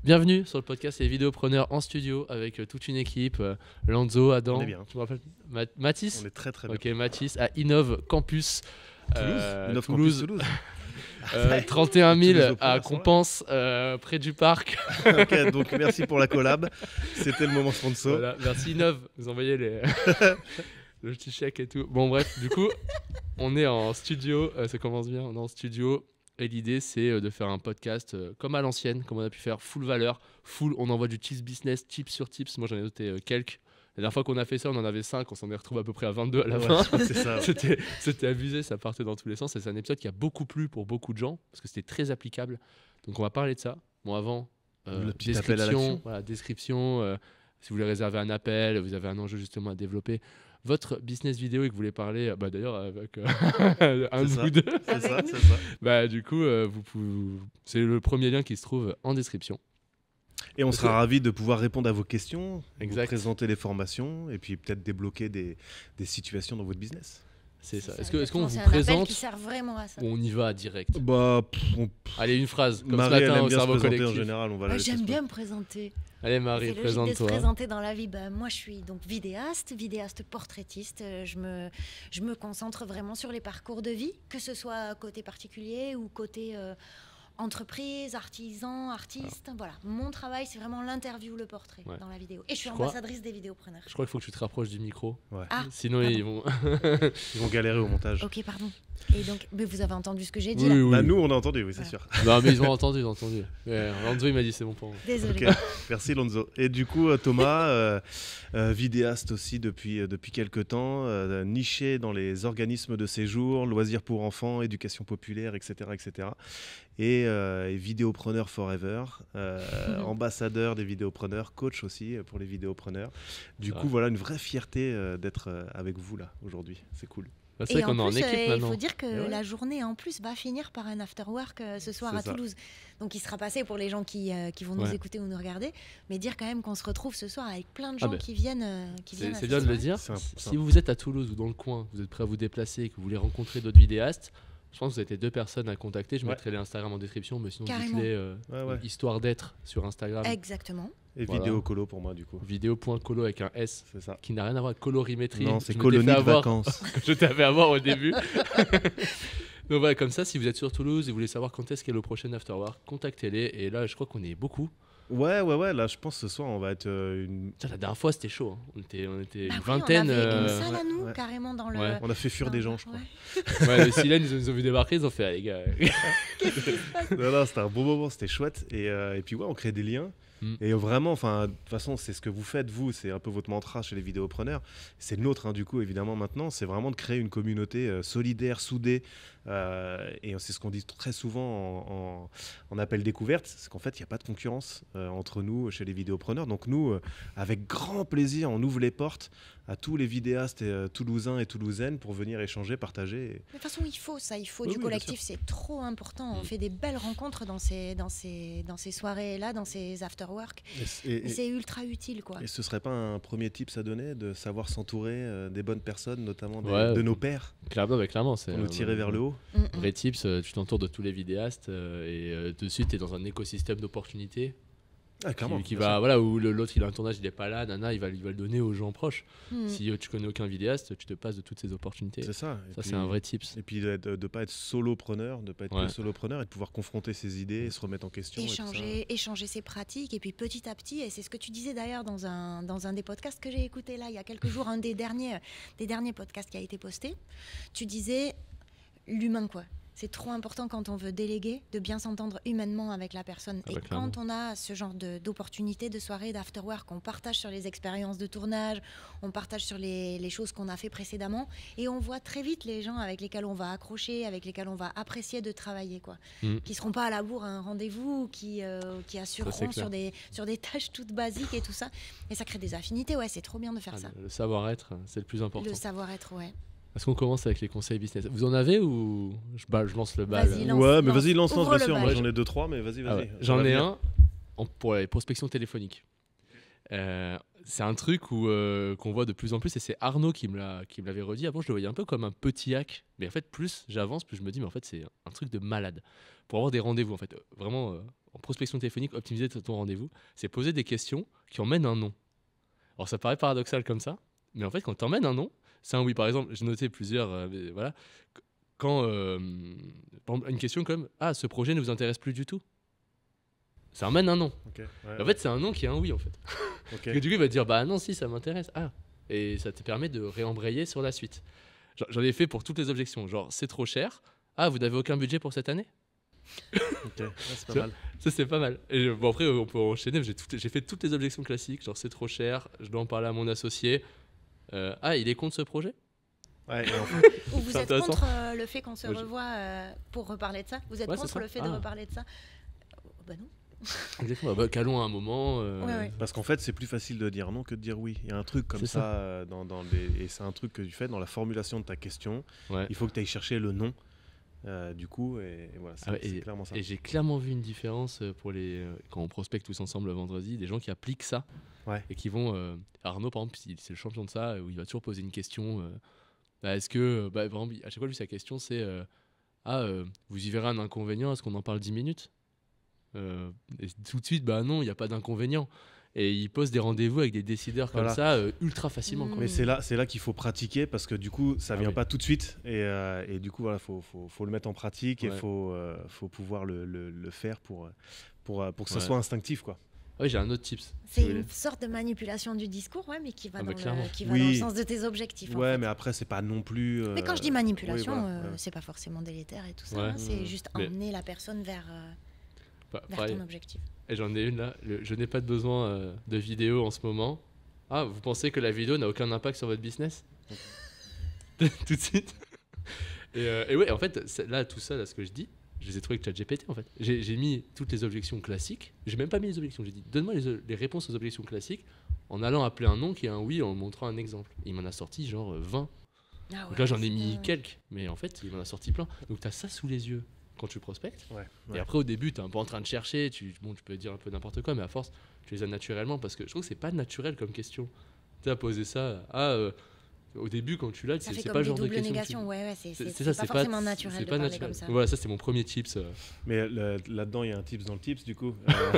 Bienvenue sur le podcast Les Vidéopreneurs en studio avec toute une équipe. Lanzo, Adam, On est bien. tu me rappelles Mathis. On est très très bien. Ok, Mathis à Innov Campus. Innov Toulouse. Campus Toulouse. 31 000 Toulouse à Compense, près du parc. Ok, donc merci pour la collab. C'était le moment sponsor. Voilà, merci Innov, vous envoyez le petit chèque et tout. Bon bref, du coup, on est en studio, ça commence bien, on est en studio. Et l'idée, c'est de faire un podcast comme à l'ancienne, comme on a pu faire, full valeur, full, on envoie du tips business, tips sur tips. Moi, j'en ai noté quelques. La dernière fois qu'on a fait ça, on en avait 5, on s'en est retrouvé à peu près à 22 à la fin. C'est ça. C'était abusé, ça partait dans tous les sens. Et c'est un épisode qui a beaucoup plu pour beaucoup de gens, parce que c'était très applicable. Donc on va parler de ça. Bon, avant, le petit appel à l'action. voilà, description, si vous voulez réserver un appel, vous avez un enjeu justement à développer. Votre business vidéo et que vous voulez parler, d'ailleurs avec un ou deux. C'est ça. Du coup, c'est le premier lien qui se trouve en description. Et on sera ravis de pouvoir répondre à vos questions, Exact. vous présenter les formations et puis peut-être débloquer des situations dans votre business. C'est ça. Est-ce qu'on vous C'est un appel présente qui sert vraiment à ça. ou on y va direct? Allez, une phrase, comme Marie, ce elle matin aime au bien se cerveau présenter collectif. en général. On va la laisser J'aime se bien me présenter. Allez Marie, C'est logique de se présente-toi. présenter dans la vie. Moi, je suis donc vidéaste portraitiste. Je me concentre vraiment sur les parcours de vie, que ce soit côté particulier ou côté entreprise, artisan, artiste. Voilà. Mon travail, c'est vraiment l'interview, le portrait dans la vidéo. Et je suis ambassadrice des vidéopreneurs. Je crois qu'il faut que tu te rapproches du micro. Ouais. Ah, Sinon, pardon. Ils vont galérer au montage. Ok, pardon. Et donc, mais vous avez entendu ce que j'ai dit Oui, là. oui. Bah, nous, on a entendu, oui, c'est sûr. Non, mais ils ont entendu. Lanzo, il m'a dit c'est bon pour moi. Désolée. Ok, merci Lonzo. Et du coup, Thomas, vidéaste aussi depuis quelques temps, niché dans les organismes de séjour, loisirs pour enfants, éducation populaire, etc. Et vidéopreneur forever, ambassadeur des vidéopreneurs, coach aussi pour les vidéopreneurs. Du coup, voilà une vraie fierté d'être avec vous là aujourd'hui. C'est cool. C'est vrai Et qu'on est en plus, équipe il maintenant. faut dire que Et ouais. la journée en plus va finir par un after work ce soir C'est à ça. Toulouse. Donc il sera passé pour les gens qui vont nous écouter ou nous regarder, mais dire quand même qu'on se retrouve ce soir avec plein de gens qui viennent. À C'est cette bien de le soirée. dire. C'est Si vous êtes à Toulouse ou dans le coin, vous êtes prêt à vous déplacer et que vous voulez rencontrer d'autres vidéastes, je pense que vous êtes les deux personnes à contacter. Je mettrai les Instagram en description, mais sinon Carrément. dites-les histoire d'être sur Instagram. Exactement. Et Voilà. vidéo colo pour moi du coup. Vidéo.colo avec un S C'est ça. qui n'a rien à voir avec colorimétrie. Non, c'est Je m'étais colonie fait de avoir- vacances. que je t'avais à voir au début. Donc voilà, comme ça, si vous êtes sur Toulouse et vous voulez savoir quand est-ce qu'est le prochain Afterwork, contactez-les. Et là, je crois qu'on est beaucoup. Ouais. Là, je pense ce soir, on va être une. Tiens, la dernière fois, c'était chaud. Hein. On était Bah une oui, vingtaine. On avait une salle à ouais, nous ouais. carrément dans le. Ouais. On a fait fuir des gens, je crois. Ouais. Les Silènes, ils nous ont vu débarquer, ils ont fait, ah, les gars. Non, c'était un bon moment, c'était chouette. Et puis, on crée des liens. Et vraiment, de toute façon, c'est ce que vous faites, vous, c'est un peu votre mantra chez les vidéopreneurs. C'est le nôtre, du coup, évidemment, maintenant. C'est vraiment de créer une communauté solidaire, soudée. Et c'est ce qu'on dit très souvent en appel découverte, c'est qu'en fait, il n'y a pas de concurrence entre nous, chez les vidéopreneurs. Donc nous, avec grand plaisir, on ouvre les portes à tous les vidéastes toulousains et toulousaines pour venir échanger, partager. Mais de toute façon, il faut ça, il faut Oui, du oui, collectif, c'est trop important. On fait des belles rencontres dans ces soirées-là, dans ces after-work. Et c'est ultra utile, quoi. Et ce serait pas un premier tips à donner, de savoir s'entourer des bonnes personnes, notamment de nos pairs, Clairement, c'est pour nous tirer vers le haut. Vrai tips, tu t'entoures de tous les vidéastes et de suite, tu es dans un écosystème d'opportunités. Clairement. Qui va, voilà, où l'autre il a un tournage, il n'est pas là, il va le donner aux gens proches. Si tu connais aucun vidéaste, tu te passes de toutes ces opportunités. C'est ça. Ça, c'est un vrai tips. Et puis de ne pas être solopreneur, de pas être que solopreneur et de pouvoir confronter ses idées et se remettre en question. Échanger ses pratiques et puis petit à petit, et c'est ce que tu disais d'ailleurs dans un des podcasts que j'ai écouté là il y a quelques jours, un des derniers podcasts qui a été posté, tu disais l'humain, quoi. C'est trop important quand on veut déléguer, de bien s'entendre humainement avec la personne. Et quand on a ce genre d'opportunités, de soirées, d'afterwork, on partage sur les expériences de tournage, on partage sur les choses qu'on a fait précédemment, et on voit très vite les gens avec lesquels on va accrocher, avec lesquels on va apprécier de travailler, quoi. Qui seront pas à la bourre à un rendez-vous, qui assureront sur des tâches toutes basiques et tout ça. Et ça crée des affinités, c'est trop bien de faire ça. Le savoir-être, c'est le plus important. Le savoir-être, Est-ce qu'on commence avec les conseils business? Vous en avez ou je lance le bal? Vas-y, lance, bien sûr. bal. Moi, j'en ai 2-3, mais vas-y. J'en ai un pour les prospections téléphoniques. C'est un truc qu'on voit de plus en plus, et c'est Arnaud qui me l'avait redit. Avant, je le voyais un peu comme un petit hack, mais en fait, plus j'avance, plus je me dis, mais en fait, c'est un truc de malade. Pour avoir des rendez-vous, en fait, vraiment, en prospection téléphonique, optimiser ton rendez-vous, c'est poser des questions qui emmènent un nom. Alors, ça paraît paradoxal comme ça, mais en fait, quand tu emmènes un nom, c'est un oui. Par exemple, j'ai noté plusieurs, voilà, quand par exemple, une question comme « Ah, ce projet ne vous intéresse plus du tout ?» Ça emmène un non. Okay, en fait, c'est un non qui est un oui, en fait. Okay. Et du coup, il va te dire, bah non, si, ça m'intéresse. Ah. Et ça te permet de réembrayer sur la suite. J'en ai fait pour toutes les objections. Genre, c'est trop cher. Ah, vous n'avez aucun budget pour cette année? C'est pas mal. Ça, c'est pas mal. Et bon, après, on peut enchaîner. J'ai fait toutes les objections classiques. Genre, c'est trop cher. Je dois en parler à mon associé. Ah, il est contre ce projet? Ouais, Ou vous êtes contre le fait qu'on se revoie pour reparler de ça? Vous êtes contre le fait de reparler de ça? Bah non. Exactement, bah, calons un moment. Ouais. Parce qu'en fait, c'est plus facile de dire non que de dire oui. Il y a un truc comme ça, et c'est un truc que tu fais dans la formulation de ta question. Ouais. Il faut que tu ailles chercher le non. Du coup, et voilà, c'est clairement ça. Et j'ai clairement vu une différence quand on prospecte tous ensemble le vendredi, des gens qui appliquent ça et qui vont. Arnaud, par exemple, c'est le champion de ça, où il va toujours poser une question. Est-ce que, par exemple, à chaque fois, lui, sa question, c'est vous y verrez un inconvénient, est-ce qu'on en parle 10 minutes? Et tout de suite, bah non, il n'y a pas d'inconvénient. Et il pose des rendez-vous avec des décideurs comme ça ultra facilement. Quoi. Mais c'est là qu'il faut pratiquer parce que du coup, ça vient pas tout de suite. Et du coup, voilà, faut le mettre en pratique et faut pouvoir le faire pour que ça soit instinctif, quoi. Oui, j'ai un autre tips. C'est une sorte de manipulation du discours, mais qui va, dans le sens de tes objectifs. Ouais, mais après, c'est pas non plus. Mais quand je dis manipulation, c'est pas forcément délétère et tout ça. C'est juste emmener la personne vers ton objectif. Et j'en ai une là. Je n'ai pas de besoin de vidéo en ce moment. Ah, vous pensez que la vidéo n'a aucun impact sur votre business? Tout de suite. Et ouais, en fait, là, tout ça, là, ce que je dis, je les ai trouvés avec ChatGPT en fait. J'ai mis toutes les objections classiques. J'ai même pas mis les objections. J'ai dit donne-moi les réponses aux objections classiques en allant appeler un non qui est un oui en montrant un exemple. Et il m'en a sorti genre 20. Donc là j'en ai mis quelques, mais en fait il m'en a sorti plein. Donc tu as ça sous les yeux quand tu prospectes. Et après au début tu es un peu en train de chercher. Tu peux dire un peu n'importe quoi, mais à force tu les as naturellement parce que je trouve que c'est pas naturel comme question. Tu as posé ça. Au début, quand tu l'as, c'est pas le genre de question. Négation, c'est pas forcément naturel de parler comme ça. Voilà, ça c'est mon premier tips. Mais là-dedans, il y a un tips dans le tips, du coup.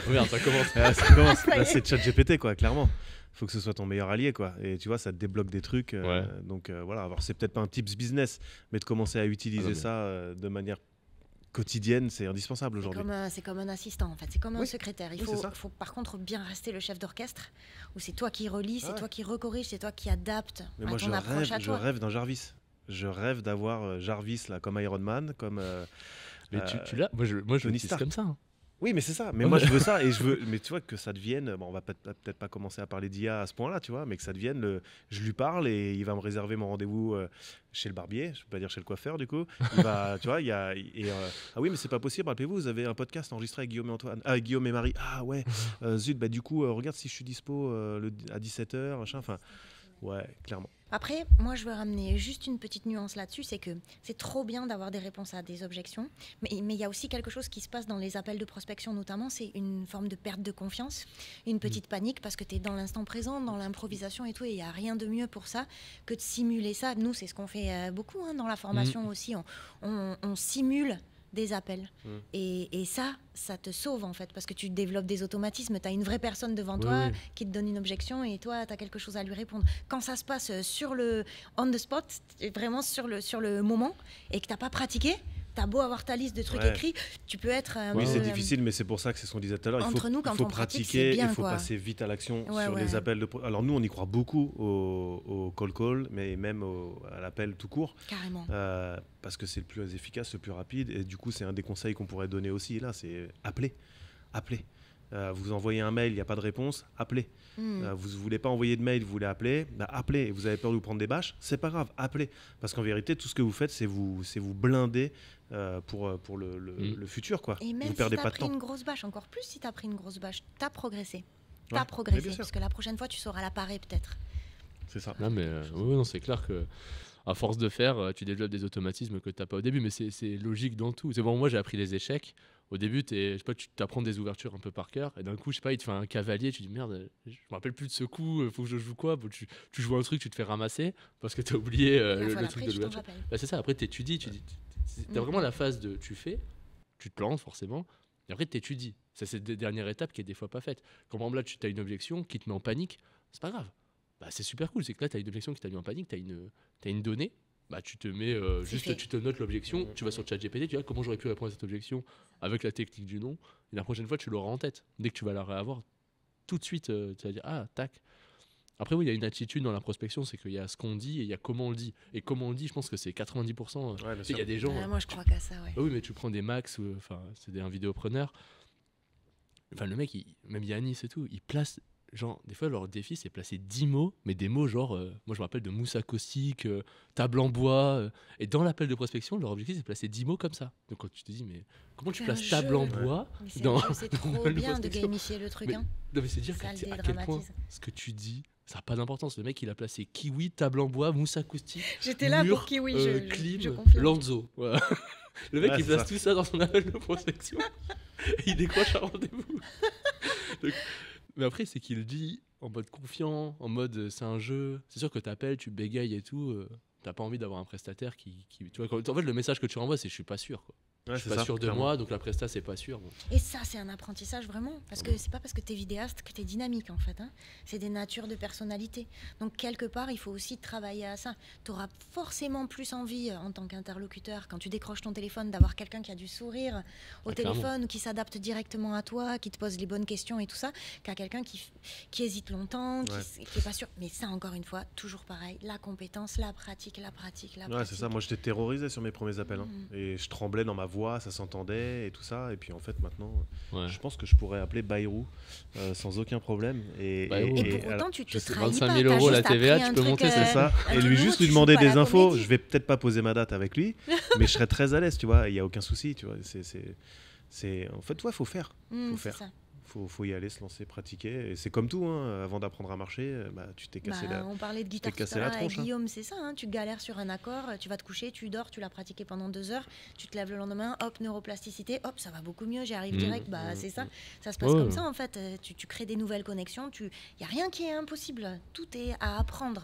Regarde, ça commence. Là, c'est ChatGPT, quoi, clairement. Il faut que ce soit ton meilleur allié, quoi. Et tu vois, ça te débloque des trucs. Donc voilà, alors c'est peut-être pas un tips business, mais de commencer à utiliser ça de manière quotidienne, c'est indispensable aujourd'hui. C'est comme un assistant, en fait. C'est comme un secrétaire. Il faut par contre bien rester le chef d'orchestre, où c'est toi qui relis, c'est toi qui recorrige, c'est toi qui adapte à ton approche à toi. Je rêve d'un Jarvis. Je rêve d'avoir Jarvis là, comme Iron Man, comme. Mais tu l'as. Moi, je l'utilise comme ça. Hein. Oui, mais c'est ça. Mais moi, je veux ça et je veux. Mais tu vois que ça devienne. Bon, on va peut-être pas commencer à parler d'IA à ce point-là, tu vois, mais que ça devienne. Je lui parle et il va me réserver mon rendez-vous chez le barbier. Je peux pas dire chez le coiffeur, du coup. Il va, tu vois, il y a. Ah oui, mais c'est pas possible. Rappelez-vous, vous avez un podcast enregistré avec Guillaume et Marie. Ah ouais. Zut, bah du coup, regarde si je suis dispo à 17h, machin. Enfin, ouais, clairement. Après, moi, je veux ramener juste une petite nuance là-dessus, c'est que c'est trop bien d'avoir des réponses à des objections, mais il y a aussi quelque chose qui se passe dans les appels de prospection notamment, c'est une forme de perte de confiance, une petite panique parce que tu es dans l'instant présent, dans l'improvisation et tout, et il n'y a rien de mieux pour ça que de simuler ça. Nous, c'est ce qu'on fait beaucoup dans la formation aussi, on simule des appels. Et ça te sauve en fait, parce que tu développes des automatismes. Tu as une vraie personne devant toi qui te donne une objection et toi, tu as quelque chose à lui répondre. Quand ça se passe sur le on the spot, vraiment sur le moment, et que tu n'as pas pratiqué, tu as beau avoir ta liste de trucs écrits, tu peux être... oui, c'est difficile, mais c'est pour ça que c'est ce qu'on disait tout à l'heure. Il faut pratiquer, il faut passer vite à l'action sur les appels. Alors nous, on y croit beaucoup au call, mais même à l'appel tout court. Carrément. Parce que c'est le plus efficace, le plus rapide. Et du coup, c'est un des conseils qu'on pourrait donner aussi. Là, c'est appeler. Vous envoyez un mail, il n'y a pas de réponse, appelez. Vous ne voulez pas envoyer de mail, vous voulez appeler, appelez. Et vous avez peur de vous prendre des bâches, c'est pas grave, appelez. Parce qu'en vérité, tout ce que vous faites, c'est vous blinder pour le futur, quoi. Et même vous perdez si pas de temps. Une grosse bâche, encore plus si tu as pris une grosse bâche, tu as progressé. Parce que la prochaine fois, tu sauras la parer peut-être. C'est ça. Non, mais non, c'est clair que à force de faire, tu développes des automatismes que tu n'as pas au début, mais c'est logique dans tout. C'est bon, moi, j'ai appris les échecs Au début, je sais pas, tu t'apprends des ouvertures un peu par cœur, et d'un coup, je sais pas, il te fait un cavalier, tu dis merde, je me rappelle plus de ce coup, faut que je joue quoi? Tu joues un truc, tu te fais ramasser parce que t'as oublié le truc de l'ouverture. Bah, c'est ça, après t'étudies, t'as vraiment la phase de tu fais, tu te plantes forcément, et après t'étudies. C'est cette dernière étape qui est des fois pas faite. Quand par exemple là, tu as une objection qui te met en panique, c'est pas grave. Bah, c'est super cool, c'est que là, tu as une objection qui t'a mis en panique, tu as une donnée. Bah, tu te mets tu te notes l'objection, tu vas sur ChatGPT, tu vois comment j'aurais pu répondre à cette objection avec la technique du nom, et la prochaine fois tu l'auras en tête. Dès que tu vas la réavoir, tout de suite tu vas dire ah tac. Après oui, il y a une attitude dans la prospection, c'est qu'il y a ce qu'on dit et il y a comment on le dit. Et comment on le dit, je pense que c'est 90%. Il y a des gens. Moi je crois qu'à ça, ouais. Oui, mais tu prends des Max, c'est un vidéopreneur. Enfin le mec, même Yanis et tout, il place. Genre, des fois, leur défi, c'est placer 10 mots, mais des mots genre, moi je me rappelle de mousse acoustique, table en bois. Et dans l'appel de prospection, leur objectif, c'est placer 10 mots comme ça. Donc quand tu te dis, mais comment tu places table en bois dans. C'est trop bien de gamifier le truc. Non, mais c'est dire à quel point ce que tu dis, ça n'a pas d'importance. Le mec, il a placé kiwi, table en bois, mousse acoustique. J'étais là pour kiwi, clim, je confirme. Lanzo. Voilà. Le mec, il place tout ça dans son appel de prospection. Et il décroche un rendez-vous. Donc, mais après, c'est qu'il le dit en mode confiant, en mode c'est un jeu. C'est sûr que t'appelles, tu bégayes et tout. T'as pas envie d'avoir un prestataire qui tu vois, en fait, le message que tu renvoies, c'est je suis pas sûr, quoi. Je suis pas sûr de moi, donc la presta, c'est pas sûr. Bon. Et ça, c'est un apprentissage vraiment. Parce que c'est pas parce que t'es vidéaste que t'es dynamique, en fait. Hein. C'est des natures de personnalité. Donc, quelque part, il faut aussi travailler à ça. T'auras forcément plus envie, en tant qu'interlocuteur, quand tu décroches ton téléphone, d'avoir quelqu'un qui a du sourire au téléphone, ou qui s'adapte directement à toi, qui te pose les bonnes questions et tout ça, qu'à quelqu'un qui hésite longtemps, qui est pas sûr. Mais ça, encore une fois, toujours pareil. La compétence, la pratique. Ouais, c'est ça. Moi, j'étais terrorisé sur mes premiers appels. Hein. Et je tremblais dans ma voix, ça s'entendait et tout ça. Et puis en fait, maintenant, je pense que je pourrais appeler Bayrou sans aucun problème. Et pour autant, tu te trahis 25 000 euros la TVA, tu peux monter, c'est ça. Et lui demander des infos. Je vais peut-être pas poser ma date avec lui, mais je serais très à l'aise, tu vois. Il y a aucun souci, tu vois. C'est en fait, faut faire. Faut faire. Faut y aller, se lancer, pratiquer. Et c'est comme tout, hein. Avant d'apprendre à marcher, tu t'es cassé la tronche. On parlait de guitare tout à l'heure avec Guillaume, c'est ça. Hein. Tu galères sur un accord, tu vas te coucher, tu dors, tu l'as pratiqué pendant 2 heures, tu te lèves le lendemain, hop, neuroplasticité, hop, ça va beaucoup mieux, j'y arrive direct. C'est ça. Ça se passe comme ça, en fait. Tu crées des nouvelles connexions. Il n'y a rien qui est impossible. Tout est à apprendre.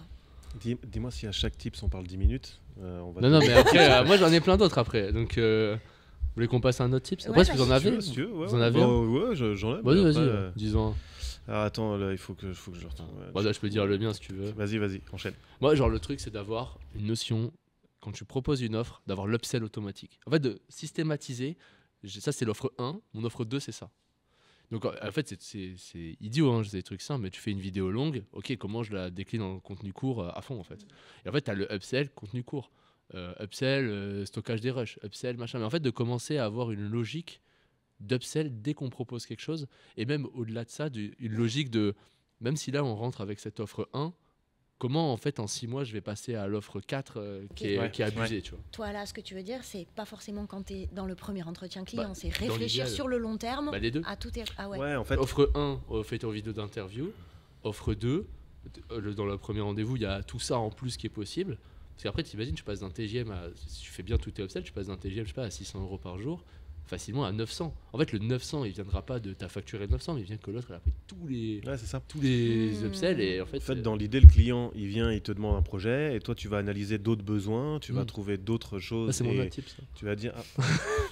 Dis-moi si à chaque tips on parle 10 minutes. On va non, mais après, moi j'en ai plein d'autres après. Donc. Vous voulez qu'on passe à un autre tips? Après, si vous en avez, vous en avez un? Ouais, j'en ai. Vas-y, disons. Alors attends, là, il faut que je retrouve. Là, je peux dire le mien si tu veux. Vas-y, enchaîne. Moi, genre, le truc, c'est d'avoir une notion, quand tu proposes une offre, d'avoir l'upsell automatique. En fait, de systématiser, ça, c'est l'offre 1, mon offre 2, c'est ça. Donc, en fait, c'est idiot, hein, c'est des trucs simples, mais tu fais une vidéo longue, ok, comment je la décline en contenu court à fond, en fait. Et en fait, tu as le upsell, contenu court. Upsell, stockage des rushs, upsell, machin. Mais en fait, de commencer à avoir une logique d'upsell dès qu'on propose quelque chose, et même au-delà de ça, une logique de, même si là on rentre avec cette offre 1, comment en fait en 6 mois je vais passer à l'offre 4 qui est abusée, tu vois. Toi là, ce que tu veux dire, c'est pas forcément quand tu es dans le premier entretien client, c'est réfléchir sur le long terme les deux. à tout en fait. Offre 1, fais ton vidéo d'interview. Offre 2, dans le premier rendez-vous, il y a tout ça en plus qui est possible. Parce qu'après, t'imagines, tu passes d'un TGM si tu fais bien tous tes upsells, tu passes d'un TGM, je sais pas, à 600 € par jour, facilement à 900. En fait, le 900, il viendra pas de ta facturé de 900, mais il vient que l'autre, elle a pris tous les upsells. Et en fait, dans l'idée, le client, il vient, il te demande un projet, et toi, tu vas analyser d'autres besoins, tu vas trouver d'autres choses. C'est mon tip, ça. Tu vas dire,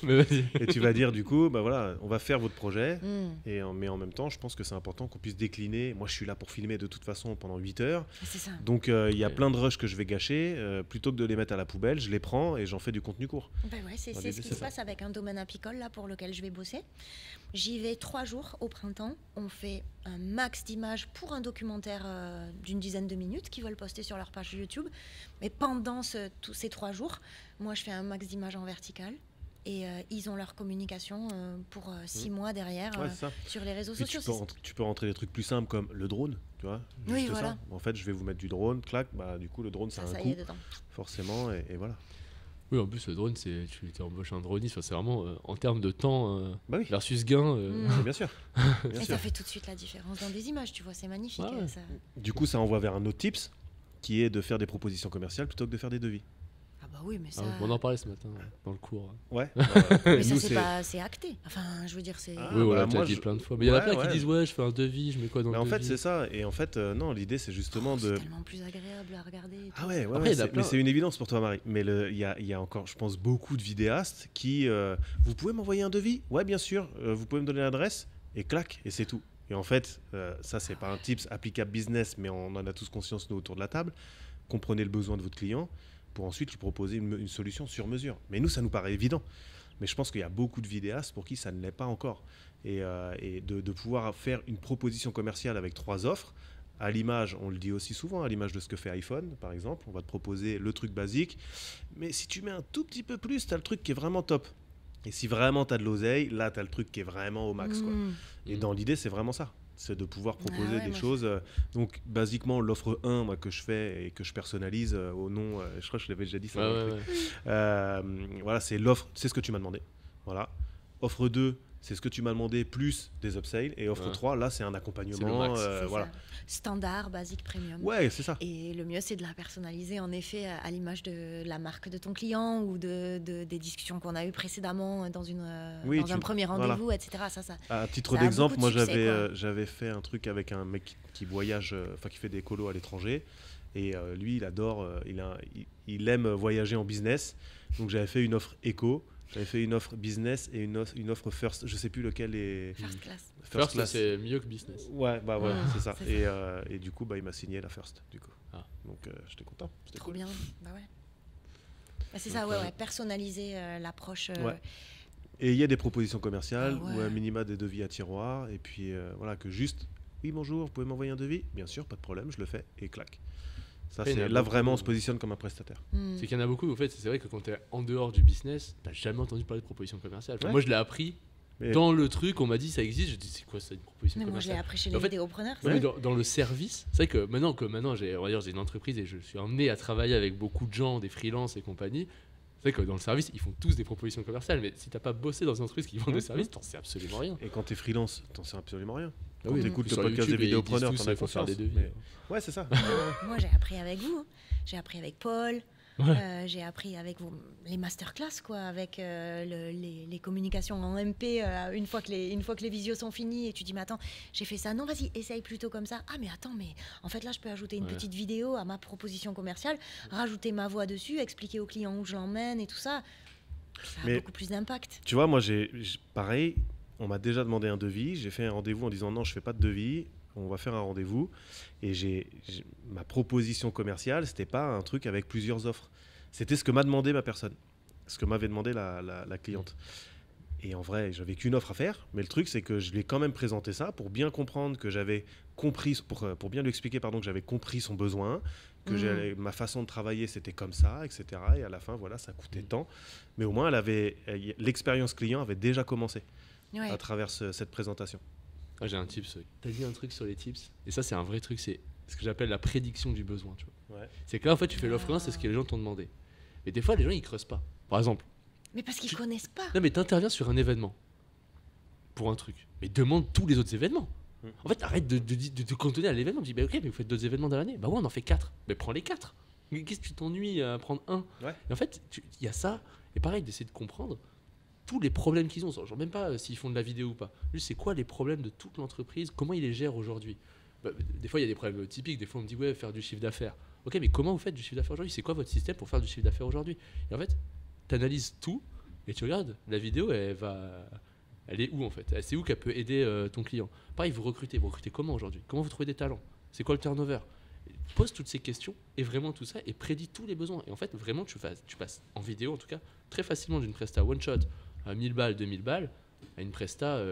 mais vas-y. Et tu vas dire, du coup, voilà, on va faire votre projet, mais en même temps, je pense que c'est important qu'on puisse décliner. Moi, je suis là pour filmer de toute façon pendant 8 heures. C'est ça. Donc, il y a plein de rushs que je vais gâcher. Plutôt que de les mettre à la poubelle, je les prends et j'en fais du contenu court. C'est ce qui se passe avec un domaine apicole là, pour lequel je vais bosser. J'y vais 3 jours au printemps. On fait un max d'images pour un documentaire d'une dizaine de minutes qu'ils veulent poster sur leur page YouTube. Mais pendant tous ces 3 jours, moi, je fais un max d'images en vertical. Et ils ont leur communication pour 6 mois derrière sur les réseaux sociaux. Tu peux rentrer des trucs plus simples comme le drone, tu vois. Oui, voilà. En fait, je vais vous mettre du drone, clac, du coup, le drone, ça a un coût, forcément, et voilà. Oui, en plus, le drone, tu t'es embauché un droniste, c'est vraiment en termes de temps versus gain. Bien sûr. Et ça fait tout de suite la différence dans des images, tu vois, c'est magnifique. Ça. Du coup, ça envoie vers un autre tips qui est de faire des propositions commerciales plutôt que de faire des devis. bah oui, mais ça. On en parlait ce matin dans le cours. Ouais. Mais ça, c'est acté. Enfin, je veux dire, c'est. Oui, voilà, bah, tu as moi, dit plein de fois. Mais il y en a plein qui ouais. disent ouais, je fais un devis, je mets quoi dans Mais le en devis. fait, c'est ça. Et en fait, non, l'idée, c'est justement de. C'est tellement plus agréable à regarder. et tout. Ah ouais, Après, il y en a plein. mais c'est une évidence pour toi, Marie. Mais il y a encore, je pense, beaucoup de vidéastes qui. Vous pouvez m'envoyer un devis? Ouais, bien sûr. Vous pouvez me donner l'adresse? Et clac, et c'est tout. Et en fait, ça, c'est pas un tips applicable business, mais on en a tous conscience, nous, autour de la table. Comprenez le besoin de votre client pour ensuite lui proposer une solution sur mesure. Mais nous, ça nous paraît évident. Mais je pense qu'il y a beaucoup de vidéastes pour qui ça ne l'est pas encore. Et de pouvoir faire une proposition commerciale avec 3 offres, à l'image, on le dit aussi souvent, à l'image de ce que fait iPhone, par exemple, on va te proposer le truc basique, mais si tu mets un tout petit peu plus, tu as le truc qui est vraiment top. Et si vraiment tu as de l'oseille, là, tu as le truc qui est vraiment au max. Quoi. Et dans l'idée, c'est vraiment ça. C'est de pouvoir proposer des choses. Donc, basiquement, l'offre 1, moi, que je fais et que je personnalise au nom, je crois que je l'avais déjà dit ça. Voilà, c'est l'offre, c'est ce que tu m'as demandé. Voilà. Offre 2, c'est ce que tu m'as demandé, plus des upsales. Et offre 3, là, c'est un accompagnement. Voilà. Standard, basique, premium. Ouais, c'est ça. Et le mieux, c'est de la personnaliser, en effet, à l'image de la marque de ton client ou des discussions qu'on a eues précédemment dans un premier rendez-vous, voilà. etc. Ça, à titre d'exemple, moi, j'avais fait un truc avec un mec qui voyage, qui fait des colos à l'étranger. Et lui, il adore, il aime voyager en business. Donc, j'avais fait une offre éco. J'avais fait une offre business et une offre first. Je sais plus lequel est. First class. First class, c'est mieux que business. Ouais, bah ouais, c'est ça. Et du coup, bah, il m'a signé la first. Du coup. Donc j'étais content. C'était trop cool. bien. Bah ouais. Bah, c'est ça, ouais. Personnaliser l'approche. Ouais. Et il y a des propositions commerciales ou un minima des devis à tiroir. Et puis voilà, que juste, oui, bonjour, vous pouvez m'envoyer un devis? Bien sûr, pas de problème, je le fais et clac. Ça, là, vraiment, on se positionne comme un prestataire. C'est qu'il y en a beaucoup. En fait, c'est vrai que quand tu es en dehors du business, tu n'as jamais entendu parler de proposition commerciale. Enfin, moi, je l'ai appris dans le truc. On m'a dit ça existe. Je dis c'est quoi ça, une proposition commerciale? Moi, je l'ai appris chez les vidéopreneurs. Dans le service, c'est vrai que maintenant j'ai une entreprise et je suis amené à travailler avec beaucoup de gens, des freelances et compagnie. C'est vrai que dans le service, ils font tous des propositions commerciales. Mais si tu n'as pas bossé dans une entreprise qui vend des services, tu n'en sais absolument rien. Et quand tu es freelance, tu n'en sais absolument rien. Quand tu écoutes le podcast des vidéopreneurs, tu en as faire des devis. Ouais, c'est ça. Moi, j'ai appris avec vous. J'ai appris avec Paul. J'ai appris avec les masterclass, quoi, avec les communications en MP. Une fois que les visios sont finis et tu dis, mais attends, j'ai fait ça. Non, vas-y, essaye plutôt comme ça. Ah, mais attends, mais en fait, là, je peux ajouter une petite vidéo à ma proposition commerciale, rajouter ma voix dessus, expliquer au client où je l'emmène et tout ça. Ça a beaucoup plus d'impact. Tu vois, moi, pareil. On m'a déjà demandé un devis, j'ai fait un rendez-vous en disant non, je fais pas de devis, on va faire un rendez-vous. Et ma proposition commerciale, c'était pas un truc avec plusieurs offres. C'était ce que m'a demandé ma personne, ce que m'avait demandé la cliente. Et en vrai, j'avais qu'une offre à faire, mais le truc, c'est que je lui ai quand même présenté ça pour bien comprendre que j'avais compris, pour bien lui expliquer que j'avais compris son besoin, que ma façon de travailler, c'était comme ça, etc. Et à la fin, voilà, ça coûtait tant. Mais au moins, l'expérience client avait déjà commencé. À travers cette présentation. J'ai un tips. Tu as dit un truc sur les tips. Et ça, c'est un vrai truc. C'est ce que j'appelle la prédiction du besoin. Tu vois. C'est que là, en fait, tu fais l'offre 1, c'est ce que les gens t'ont demandé. Mais des fois, les gens, ils creusent pas. Par exemple. Mais parce qu'ils connaissent pas. Non, mais tu interviens sur un événement. Pour un truc. Mais demande tous les autres événements. En fait, arrête de te cantonner à l'événement. Tu dis, ok, mais vous faites d'autres événements dans l'année. Bah ouais, on en fait 4. Mais prends les 4. Qu'est-ce que tu t'ennuies à prendre un? Et en fait, il y a ça. Et pareil, d'essayer de comprendre tous les problèmes qu'ils ont, genre même pas s'ils font de la vidéo ou pas. Juste, c'est quoi les problèmes de toute l'entreprise, comment ils les gèrent aujourd'hui. Des fois, il y a des problèmes typiques. Des fois, on me dit ouais, faire du chiffre d'affaires. Ok, mais comment vous faites du chiffre d'affaires aujourd'hui? C'est quoi votre système pour faire du chiffre d'affaires aujourd'hui? Et en fait, tu analyses tout et tu regardes la vidéo, elle est où en fait? C'est où qu'elle peut aider ton client? Pareil, vous recrutez comment aujourd'hui? Comment vous trouvez des talents? C'est quoi le turnover? Pose toutes ces questions et vraiment tout ça et prédis tous les besoins. Et en fait, vraiment, tu passes en vidéo en tout cas très facilement d'une presta one shot à 1000 balles, 2000 balles, à une presta